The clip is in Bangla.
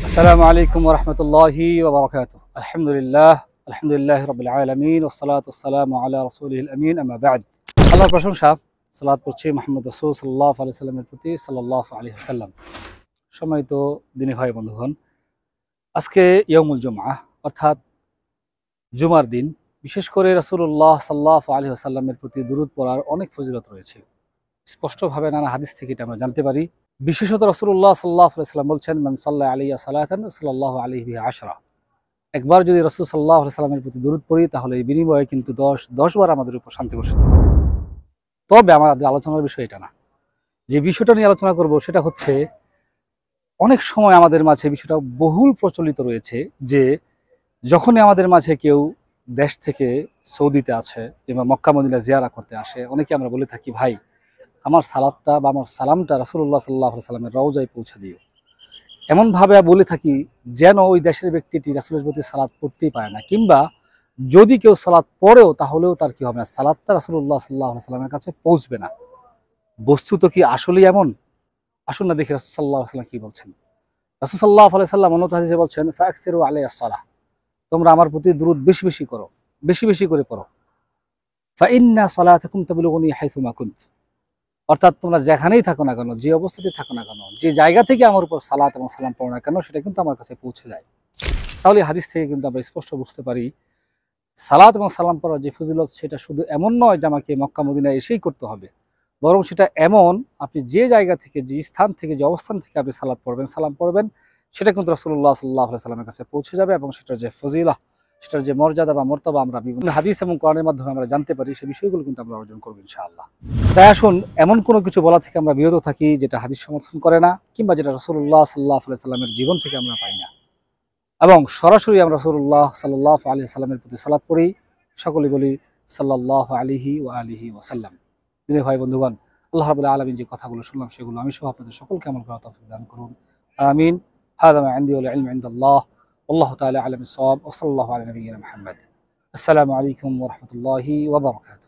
আসসালামু আলাইকুম ওয়া রাহমাতুল্লাহি ওয়া বারাকাতুহু। আলহামদুলিল্লাহি রাব্বিল আলামিন ওয়াস সালাতু ওয়াস সালামু আলা রাসূলিল আমিন, আম্মা বা'দ। আল্লাহর প্রশংসা, সালাত পড়ছি মুহাম্মদ রাসূল সাল্লাল্লাহু আলাইহি ওয়াসাল্লামের প্রতি সাল্লাল্লাহু আলাইহি ওয়াসাল্লাম। সম্মানিত দিনী ভাই বন্ধুগণ, আজকে ইয়াউমুল জুমআহ অর্থাৎ জুমার দিন। বিশেষ করে রাসূলুল্লাহ সাল্লাল্লাহু আলাইহি ওয়াসাল্লামের প্রতি দুরূদ পড়ার অনেক ফজিলত রয়েছে। স্পষ্টভাবে নানা হাদিস থেকে এটা আমরা জানতে পারি। বিশেষত রাসূলুল্লাহ সাল্লাল্লাহু আলাইহি ওয়াসাল্লাম বলছেন, মান সাল্লা আলাইয়া সালাতান সাল্লাল্লাহু আলাইহি বিহা আশরা। একবার যদি রাসূল সাল্লাল্লাহু আলাইহি ওয়াসাল্লামের প্রতি দুরূদ পড়ি, তাহলে এই বিনিময়ে কিন্তু 10 বার আমাদের উপর শান্তি বর্ষিত হবে। তবে আমাদের আলোচনার বিষয় এটা না। যে বিষয়টা নিয়ে আলোচনা করব সেটা হচ্ছে, অনেক সময় আমাদের মাঝে বিষয়টা বহুল প্রচলিত রয়েছে যে যখনই আমাদের মাঝে কেউ দেশ থেকে সৌদিতে আছে কিংবা মক্কা মদিনা জিয়ারা করতে আসে, অনেকে আমরা বলে থাকি, ভাই আমার সালাতটা বা আমার সালামটা রাসূলুল্লাহ সাল্লাল্লাহু আলাইহি ওয়াসাল্লামের রওজায় পৌঁছে দিও। এমনভাবে বলে থাকি যেন ওই দেশের ব্যক্তিটি রাসূলের প্রতি সালাত পড়তেই পারে না, কিংবা যদি কেউ সালাত পড়েও তাহলেও তার কি হবে না, সালাতটা রাসূলুল্লাহ সাল্লাল্লাহু আলাইহি ওয়াসাল্লামের কাছে পৌঁছবে না। বস্তুত কি আসলেই এমন? আসুন না দেখি রাসূল সাল্লাল্লাহু আলাইহি ওয়াসাল্লাম কি বলছেন। রাসূল সাল্লাল্লাহু আলাইহি ওয়াসাল্লাম অন্য হাদিসে বলছেন, ফাআকসিরু আলাইহিস সালাহ, তোমরা আমার প্রতি দুরূদ বেশি বেশি করো, বেশি বেশি করে পড়ো। ফাইন্না সালাতাকুম তাবলুগুনি হাইসুমা কুনত, অর্থাৎ তোমরা যেখানেই থাকো না কেন, যে অবস্থাতেই থাকো না কেন, যে জায়গা থেকে আমার উপর সালাত এবং সালাম পড়ো না কেন, সেটা কিন্তু আমার কাছে পৌঁছে যায়। তাহলে হাদিস থেকে কিন্তু আমরা স্পষ্ট বুঝতে পারি, সালাত এবং সালাম পড়ার যে ফজিলত, সেটা শুধু এমন নয় যে আমাকে মক্কা মদিনায় এসেই করতে হবে, বরং সেটা এমন, আপনি যে জায়গা থেকে, যে স্থান থেকে, যে অবস্থান থেকে আপনি সালাত পড়বেন, সালাম পড়বেন, সেটা কিন্তু রাসূলুল্লাহ সাল্লাল্লাহু আলাইহি ওয়াসাল্লামের কাছে পৌঁছে যাবে, এবং সেটার যে ফজিলাহ, সেটার যে মর্যাদা বা মর্তবা আমরা বিভিন্ন হাদিস এবং কোরআনের মাধ্যমে আমরা জানতে পারি, সেই বিষয়গুলো কিন্তু আমরা অর্জন করবো ইনশাআল্লাহ। তাই আসুন, এমন কোনো কিছু বলা থেকে আমরা বিরত থাকি যেটা হাদিস সমর্থন করে না, কিংবা যেটা রাসূলুল্লাহ সাল্লাল্লাহু আলাইহি ওয়াসাল্লামের জীবন থেকে আমরা পাই না, এবং সরাসরি আমরা রাসূলুল্লাহ সাল্লাল্লাহু আলাইহি ওয়াসাল্লামের প্রতি সালাত পড়ি। সকলে বলি সাল্লাল্লাহু আলাইহি ওয়া আলিহি ওয়াসাল্লাম। দিনী ভাই বন্ধুগণ, আল্লাহ রাব্বুল আলামিন যে কথাগুলো শুনলাম, সেগুলো আমি সহ আপনাদের সকলকে আমল করার তৌফিক দান করুন, আমিন। হাযা মা ইনদি ওয়াল ইলমু ইনদাল্লাহ, আল্লাহু তাআলা আ'লামু বিস-সাওয়াব, ওয়া সাল্লাল্লাহু আলা নাবিয়্যিনা মুহাম্মদ। আসসালামু আলাইকুম ওয়া রাহমাতুল্লাহি ওয়া বারাকাতুহু।